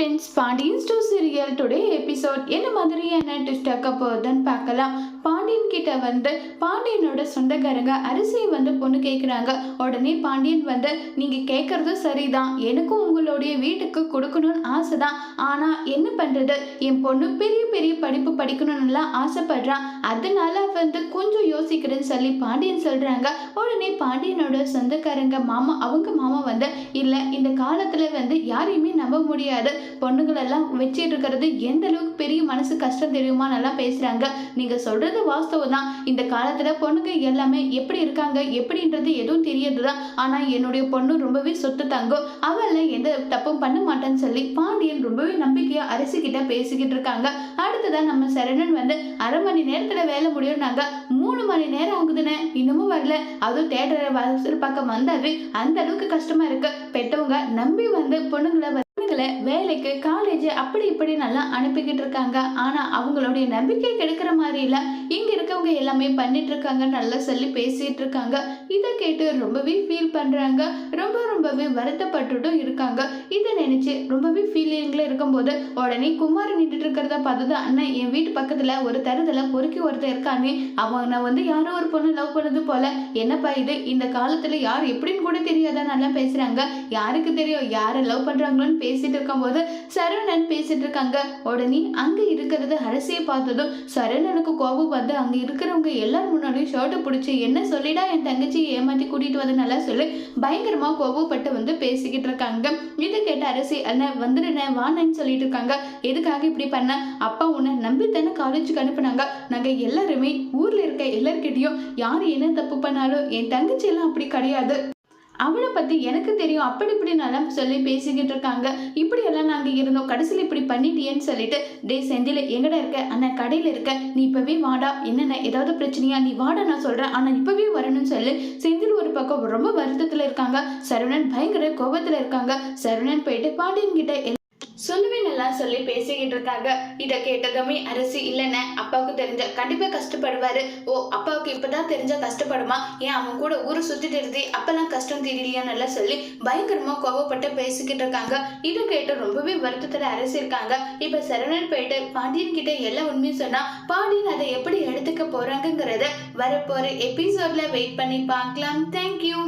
Friends, Pandian store serial today episode என்ன மாதிரியான twist ஆக்க போகுதுன்னு பார்க்கலாம். பாண்டியன் கிட்ட வந்து பாண்டியனோட சொந்தக்காரங்க அரிசியை வந்து பொண்ணு கேட்குறாங்க. உடனே பாண்டியன் வந்து நீங்கள் கேட்குறது சரிதான், எனக்கும் உங்களுடைய வீட்டுக்கு கொடுக்கணும்னு ஆசை தான். ஆனால் என்ன பண்ணுறது, என் பொண்ணு பெரிய பெரிய படிப்பு படிக்கணும்னுலாம் ஆசைப்படுறான், அதனால வந்து கொஞ்சம் யோசிக்கிறேன்னு சொல்லி பாண்டியன் சொல்கிறாங்க. உடனே பாண்டியனோட சொந்தக்காரங்க அவங்க மாமா வந்து இல்லை, இந்த காலத்தில் வந்து யாரையுமே நம்ப முடியாது, பொண்ணுங்களெல்லாம் வச்சிட்டு இருக்கிறது எந்த அளவுக்கு பெரிய மனசு கஷ்டம் தெரியுமா, நல்லா பேசுறாங்க, நீங்க சொல்றது வாஸ்தவம் தான். இந்த காலத்துல பொண்ணுங்க எல்லாமே எப்படி இருக்காங்க எப்படின்றது எதுவும் தெரியாதுதான். ஆனா என்னுடைய பொண்ணு ரொம்பவே சொத்து தங்கும், அவள எந்த தப்பும் பண்ண மாட்டான்னு சொல்லி பாண்டியன் ரொம்பவே நம்பிக்கையா அரசு கிட்ட பேசிக்கிட்டு இருக்காங்க. அடுத்ததான் நம்ம சரணன் வந்து 1/2 மணி நேரத்துல வேலை முடியும்னாங்க. 3 மணி நேரம் ஆகுதுன்னு இன்னமும் வரல. அதுவும் தேட்டர் வாசல் பக்கம் வந்தாவே அந்த அளவுக்கு கஷ்டமா இருக்கு. பெற்றவங்க நம்பி வந்து பொண்ணுங்களை வேலைக்கு காலேஜ் அப்படி இப்படி நல்லா அனுப்பிக்கிட்டு இருக்காங்க. ஆனா அவங்களுடைய நம்பிக்கை கெடுக்கிற மாதிரி இல்ல, இங்க இருக்கவங்க எல்லாமே பண்ணிட்டு இருக்காங்க நல்லா சொல்லி பேசிட்டு இருக்காங்க. இதை கேட்டு ரொம்பவே ஃபீல் பண்றாங்க, ரொம்பவே வருத்தப்பட்டுட்டும் இருக்காங்க. இதை நினைச்சு ரொம்பவே ஃபீலிங்ல இருக்கும்போது உடனே குமார் நின்றுட்டு இருக்கிறத பார்த்தது, அண்ணன் என் வீட்டு பக்கத்துல ஒரு தருதல பொறுக்கி ஒருத்தர் இருக்கானே, அவனை வந்து யாரோ ஒரு பொண்ணு லவ் பண்ணது போல, என்னப்பா இது, இந்த காலத்துல யார் எப்படின்னு கூட தெரியாதா நல்லா பேசுறாங்க, யாருக்கு தெரியும் யாரை லவ் பண்றாங்களோன்னு பேசிட்டு இருக்கும்போது சரவணன் பேசிட்டு இருக்காங்க. உடனே அங்க இருக்கிறது அரசியை பார்த்ததும் சரவணனுக்கு கோபம் வந்து அங்க இருக்கிறவங்க எல்லாரும் முன்னாடியும் ஷர்ட்டை பிடிச்சி என்ன சொல்லிடா என் தங்கச்சி ஏமாத்தி கூட்டிட்டு வந்து நல்லா சொல்லி பயங்கரமா கோபப்பட்டு வந்து பேசிக்கிட்டு இருக்காங்க. இதை கேட்ட அரசி அண்ணன் வந்துடுனேன் வானன்னு சொல்லிட்டு இருக்காங்க. எதுக்காக இப்படி பண்ண, அப்பா உன்னை நம்பித்தானே காலேஜுக்கு அனுப்புனாங்க, நாங்க எல்லாருமே ஊர்ல இருக்க எல்லார்கிட்டையும் யார் என்ன தப்பு பண்ணாலும் என் தங்கச்சி எல்லாம் அப்படி கிடையாது, அவளை பற்றி எனக்கு தெரியும், அப்படி இப்படி நல்லா சொல்லி பேசிக்கிட்டு இருக்காங்க. இப்படியெல்லாம் நாங்கள் இருந்தோம், கடைசியில் இப்படி பண்ணிட்டியேன்னு சொல்லிட்டு, டே செந்தில் எங்கடா இருக்க, அண்ணா கடையில் இருக்க, நீ இப்போவே வாடா, என்னென்ன ஏதாவது பிரச்சனையா நீ வாடா நான் சொல்கிறேன், ஆனால் இப்போவே வரணும்னு சொல்லி செந்தில் ஒரு பக்கம் ரொம்ப வருத்தத்தில் இருக்காங்க. சரவணன் பயங்கர கோபத்தில் இருக்காங்க. சரவணன் போயிட்டு பாண்டியன் கிட்ட சொல்லவே நல்லா சொல்லி பேசிக்கிட்டு இருக்காங்க. இதை கேட்டதுமே அரசி இல்லைன்னு அப்பாவுக்கு தெரிஞ்ச கண்டிப்பா கஷ்டப்படுவாரு. ஓ, அப்பாவுக்கு இப்பதான் தெரிஞ்சா கஷ்டப்படுமா, ஏன் அவன் கூட ஊரை சுத்திட்டு இருந்து அப்பெல்லாம் கஷ்டம் தெரியலையா நல்லா சொல்லி பயங்கரமா கோபப்பட்டு பேசிக்கிட்டு இருக்காங்க. இதை கேட்டு ரொம்பவே வருத்தத்துல அரசி இருக்காங்க. இப்ப சரவணன் போயிட்டு பாண்டியன் கிட்ட எல்லா உண்மையும் சொன்னா பாண்டியன் அதை எப்படி எடுத்துக்க போறாங்கிறத வரப்போற எபிசோட்ல வெயிட் பண்ணி பார்க்கலாம். தேங்க்யூ.